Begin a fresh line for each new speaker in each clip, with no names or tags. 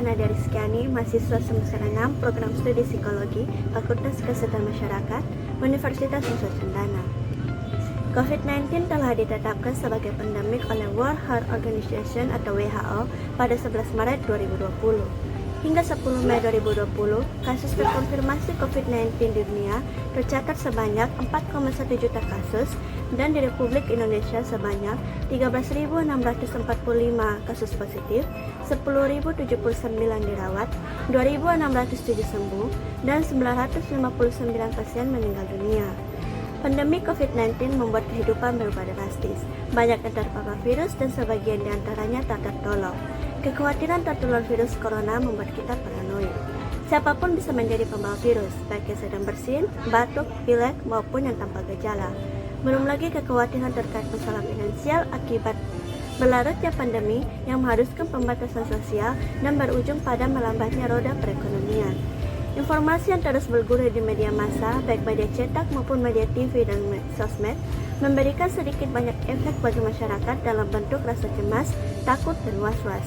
Ana Dariskiani, mahasiswa semester 6 Program Studi Psikologi, Fakultas Kesehatan Masyarakat, Universitas Nusa Cendana. COVID-19 telah ditetapkan sebagai pandemik oleh World Health Organization atau WHO pada 11 Maret 2020. Hingga 10 Mei 2020, kasus terkonfirmasi COVID-19 di dunia tercatat sebanyak 4,1 juta kasus dan di Republik Indonesia sebanyak 13.645 kasus positif, 10.079 dirawat, 2.607 sembuh, dan 959 pasien meninggal dunia. Pandemi COVID-19 membuat kehidupan berubah drastis. Banyak yang terpapar virus dan sebagian diantaranya tak tertolong. Kekhawatiran tertular virus corona membuat kita paranoid. Siapapun bisa menjadi pembawa virus, baik yang sedang bersin, batuk, pilek, maupun yang tanpa gejala. Belum lagi kekhawatiran terkait masalah finansial akibat berlarutnya pandemi yang mengharuskan pembatasan sosial dan berujung pada melambatnya roda perekonomian. Informasi yang terus bergulir di media massa, baik media cetak maupun media TV dan sosmed, memberikan sedikit banyak efek bagi masyarakat dalam bentuk rasa cemas, takut, dan was-was.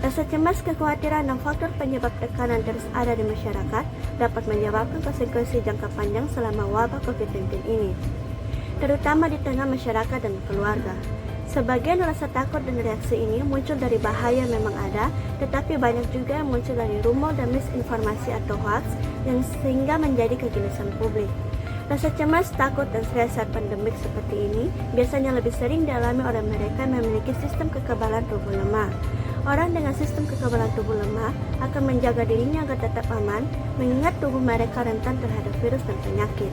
Rasa cemas, kekhawatiran, dan faktor penyebab tekanan terus ada di masyarakat dapat menyebabkan konsekuensi jangka panjang selama wabah COVID-19 ini, terutama di tengah masyarakat dan keluarga. Sebagian rasa takut dan reaksi ini muncul dari bahaya memang ada, tetapi banyak juga yang muncul dari rumor dan misinformasi atau hoax yang sehingga menjadi kegelisahan publik. Rasa cemas, takut, dan stres saat pandemik seperti ini biasanya lebih sering dialami oleh mereka yang memiliki sistem kekebalan tubuh lemah. Orang dengan sistem kekebalan tubuh lemah akan menjaga dirinya agar tetap aman, mengingat tubuh mereka rentan terhadap virus dan penyakit.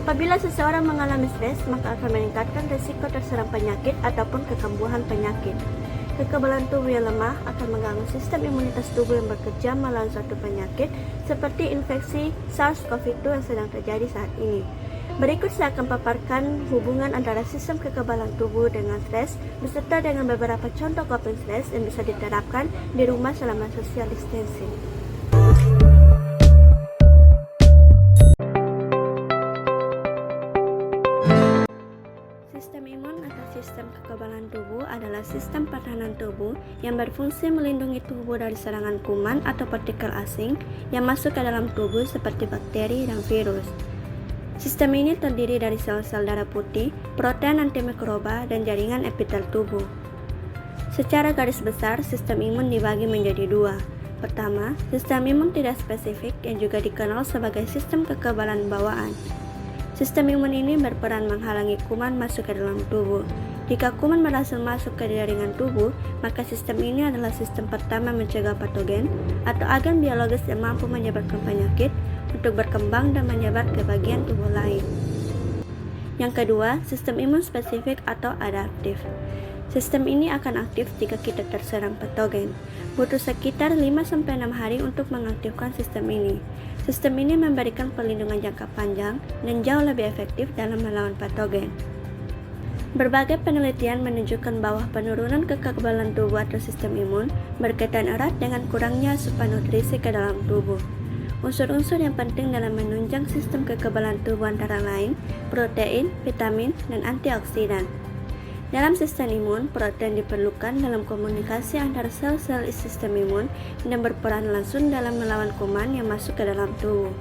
Apabila seseorang mengalami stres, maka akan meningkatkan risiko terserang penyakit ataupun kekambuhan penyakit. Kekebalan tubuh yang lemah akan mengganggu sistem imunitas tubuh yang bekerja melawan suatu penyakit seperti infeksi SARS-CoV-2 yang sedang terjadi saat ini. Berikut saya akan paparkan hubungan antara sistem kekebalan tubuh dengan stres beserta dengan beberapa contoh coping stres yang bisa diterapkan di rumah selama social distancing. Sistem imun atau sistem kekebalan tubuh adalah sistem pertahanan tubuh yang berfungsi melindungi tubuh dari serangan kuman atau partikel asing yang masuk ke dalam tubuh seperti bakteri dan virus. Sistem ini terdiri dari sel-sel darah putih, protein antimikroba, dan jaringan epitel tubuh. Secara garis besar, sistem imun dibagi menjadi dua. Pertama, sistem imun tidak spesifik yang juga dikenal sebagai sistem kekebalan bawaan. Sistem imun ini berperan menghalangi kuman masuk ke dalam tubuh. Jika kuman berhasil masuk ke jaringan tubuh, maka sistem ini adalah sistem pertama mencegah patogen atau agen biologis yang mampu menyebabkan penyakit untuk berkembang dan menyebar ke bagian tubuh lain. Yang kedua, sistem imun spesifik atau adaptif. Sistem ini akan aktif jika kita terserang patogen. Butuh sekitar 5-6 hari untuk mengaktifkan sistem ini. Sistem ini memberikan perlindungan jangka panjang dan jauh lebih efektif dalam melawan patogen. Berbagai penelitian menunjukkan bahwa penurunan kekebalan tubuh atau sistem imun berkaitan erat dengan kurangnya asupan nutrisi ke dalam tubuh. Unsur-unsur yang penting dalam menunjang sistem kekebalan tubuh antara lain protein, vitamin, dan antioksidan. Dalam sistem imun, protein diperlukan dalam komunikasi antara sel-sel sistem imun dan berperan langsung dalam melawan kuman yang masuk ke dalam tubuh.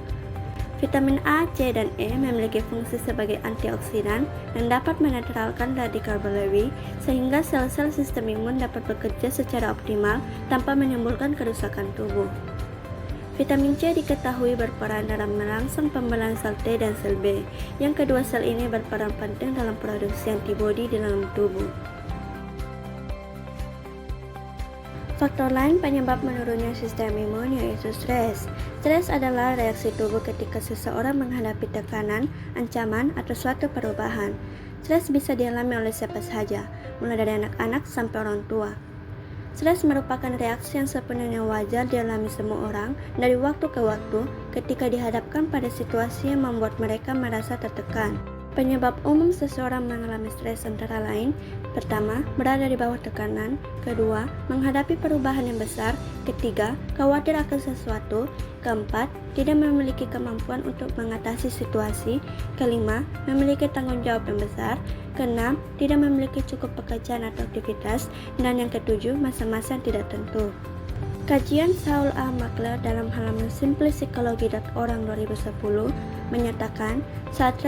Vitamin A, C, dan E memiliki fungsi sebagai antioksidan dan dapat menetralkan radikal berlebih sehingga sel-sel sistem imun dapat bekerja secara optimal tanpa menimbulkan kerusakan tubuh. Vitamin C diketahui berperan dalam merangsang pembelahan sel T dan sel B. Yang kedua sel ini berperan penting dalam produksi antibodi di dalam tubuh. Faktor lain penyebab menurunnya sistem imun yaitu stres. Stres adalah reaksi tubuh ketika seseorang menghadapi tekanan, ancaman, atau suatu perubahan. Stres bisa dialami oleh siapa saja, mulai dari anak-anak sampai orang tua. Stres merupakan reaksi yang sepenuhnya wajar dialami semua orang dari waktu ke waktu ketika dihadapkan pada situasi yang membuat mereka merasa tertekan. Penyebab umum seseorang mengalami stres antara lain: pertama, berada di bawah tekanan; kedua, menghadapi perubahan yang besar; ketiga, khawatir akan sesuatu; keempat, tidak memiliki kemampuan untuk mengatasi situasi; kelima, memiliki tanggung jawab yang besar; keenam, tidak memiliki cukup pekerjaan atau aktivitas; dan yang ketujuh, masa-masa yang tidak tentu. Kajian Saul A. Makler dalam halaman simplepsychology.org 2010 menyatakan saat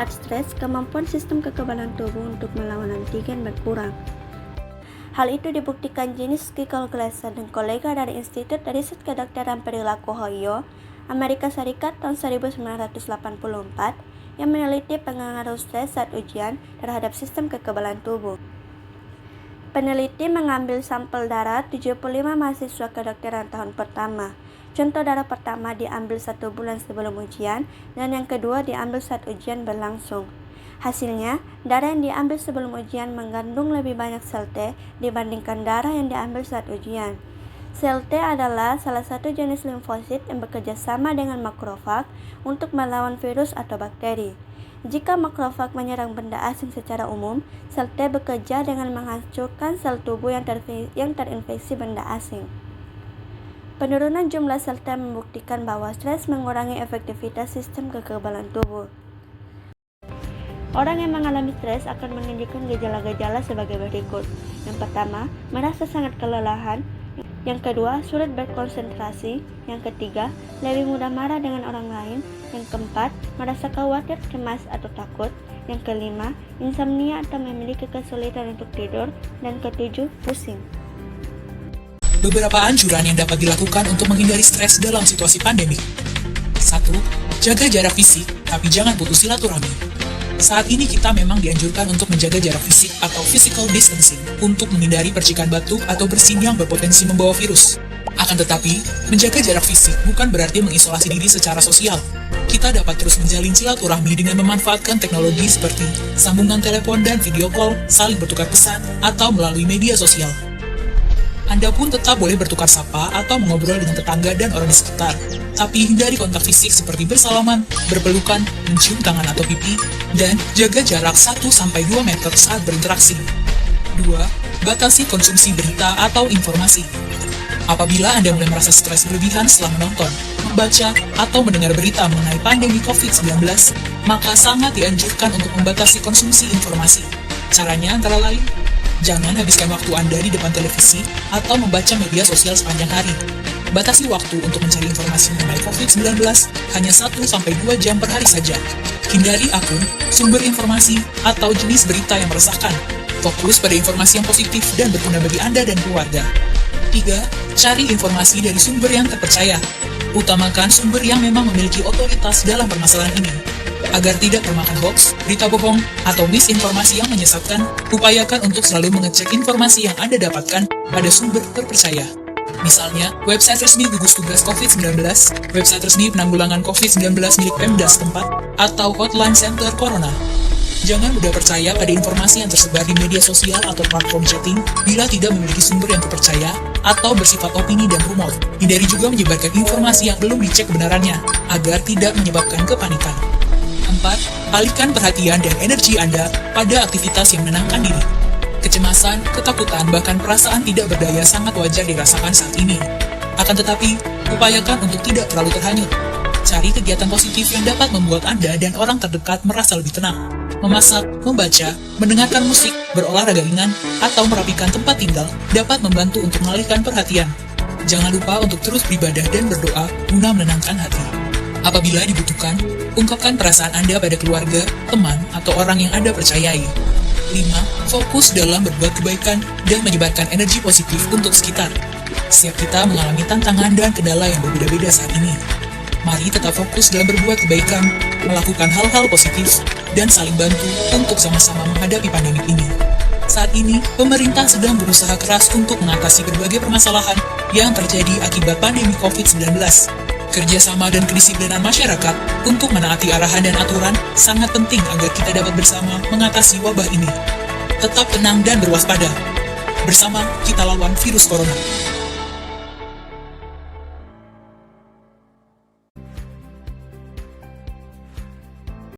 stres, kemampuan sistem kekebalan tubuh untuk melawan antigen berkurang. Hal itu dibuktikan Jenis Kikol Glasser dan kolega dari Institut Riset Kedokteran Perilaku Ohio, Amerika Serikat tahun 1984 yang meneliti pengaruh stres saat ujian terhadap sistem kekebalan tubuh. Peneliti mengambil sampel darah 75 mahasiswa kedokteran tahun pertama. Contoh darah pertama diambil 1 bulan sebelum ujian dan yang kedua diambil saat ujian berlangsung. Hasilnya, darah yang diambil sebelum ujian mengandung lebih banyak sel T dibandingkan darah yang diambil saat ujian. Sel T adalah salah satu jenis limfosit yang bekerja sama dengan makrofag untuk melawan virus atau bakteri. Jika makrofag menyerang benda asing secara umum, sel T bekerja dengan menghancurkan sel tubuh yang terinfeksi benda asing. Penurunan jumlah sel T membuktikan bahwa stres mengurangi efektivitas sistem kekebalan tubuh. Orang yang mengalami stres akan menunjukkan gejala-gejala sebagai berikut. Yang pertama, merasa sangat kelelahan. Yang kedua, sulit berkonsentrasi. Yang ketiga, lebih mudah marah dengan orang lain. Yang keempat, merasa khawatir, cemas, atau takut. Yang kelima, insomnia atau memiliki kesulitan untuk tidur. Dan ketujuh, pusing.
Beberapa anjuran yang dapat dilakukan untuk menghindari stres dalam situasi pandemi. 1. Jaga jarak fisik, tapi jangan putus silaturahmi. Saat ini kita memang dianjurkan untuk menjaga jarak fisik atau physical distancing untuk menghindari percikan batuk atau bersin yang berpotensi membawa virus. Akan tetapi, menjaga jarak fisik bukan berarti mengisolasi diri secara sosial. Kita dapat terus menjalin silaturahmi dengan memanfaatkan teknologi seperti sambungan telepon dan video call, saling bertukar pesan, atau melalui media sosial. Anda pun tetap boleh bertukar sapa atau mengobrol dengan tetangga dan orang di sekitar. Tapi hindari kontak fisik seperti bersalaman, berpelukan, mencium tangan atau pipi, dan jaga jarak 1-2 meter saat berinteraksi. 2. Batasi konsumsi berita atau informasi. Apabila Anda mulai merasa stres berlebihan setelah menonton, membaca, atau mendengar berita mengenai pandemi COVID-19, maka sangat dianjurkan untuk membatasi konsumsi informasi. Caranya antara lain, jangan habiskan waktu Anda di depan televisi atau membaca media sosial sepanjang hari. Batasi waktu untuk mencari informasi mengenai COVID-19 hanya 1-2 jam per hari saja. Hindari akun, sumber informasi, atau jenis berita yang meresahkan. Fokus pada informasi yang positif dan berguna bagi Anda dan keluarga. 3. Cari informasi dari sumber yang terpercaya. Utamakan sumber yang memang memiliki otoritas dalam permasalahan ini. Agar tidak termakan hoax, berita bohong, atau misinformasi yang menyesatkan, upayakan untuk selalu mengecek informasi yang Anda dapatkan pada sumber terpercaya. Misalnya, website resmi gugus tugas COVID-19, website resmi penanggulangan COVID-19 milik Pemda setempat, atau hotline center Corona. Jangan mudah percaya pada informasi yang tersebar di media sosial atau platform chatting bila tidak memiliki sumber yang terpercaya atau bersifat opini dan rumor. Hindari juga menyebarkan informasi yang belum dicek kebenarannya, agar tidak menyebabkan kepanikan. 4. Alihkan perhatian dan energi Anda pada aktivitas yang menenangkan diri. Kecemasan, ketakutan, bahkan perasaan tidak berdaya sangat wajar dirasakan saat ini. Akan tetapi, upayakan untuk tidak terlalu terhanyut. Cari kegiatan positif yang dapat membuat Anda dan orang terdekat merasa lebih tenang. Memasak, membaca, mendengarkan musik, berolahraga ringan, atau merapikan tempat tinggal dapat membantu untuk mengalihkan perhatian. Jangan lupa untuk terus beribadah dan berdoa guna menenangkan hati. Apabila dibutuhkan, ungkapkan perasaan Anda pada keluarga, teman, atau orang yang Anda percayai. 5. Fokus dalam berbuat kebaikan dan menyebarkan energi positif untuk sekitar. Setiap kita mengalami tantangan dan kendala yang berbeda-beda saat ini. Mari tetap fokus dalam berbuat kebaikan, melakukan hal-hal positif, dan saling bantu untuk sama-sama menghadapi pandemi ini. Saat ini, pemerintah sedang berusaha keras untuk mengatasi berbagai permasalahan yang terjadi akibat pandemi COVID-19. Kerjasama dan kedisiplinan masyarakat untuk menaati arahan dan aturan sangat penting agar kita dapat bersama mengatasi wabah ini. Tetap tenang dan berwaspada. Bersama kita lawan virus corona.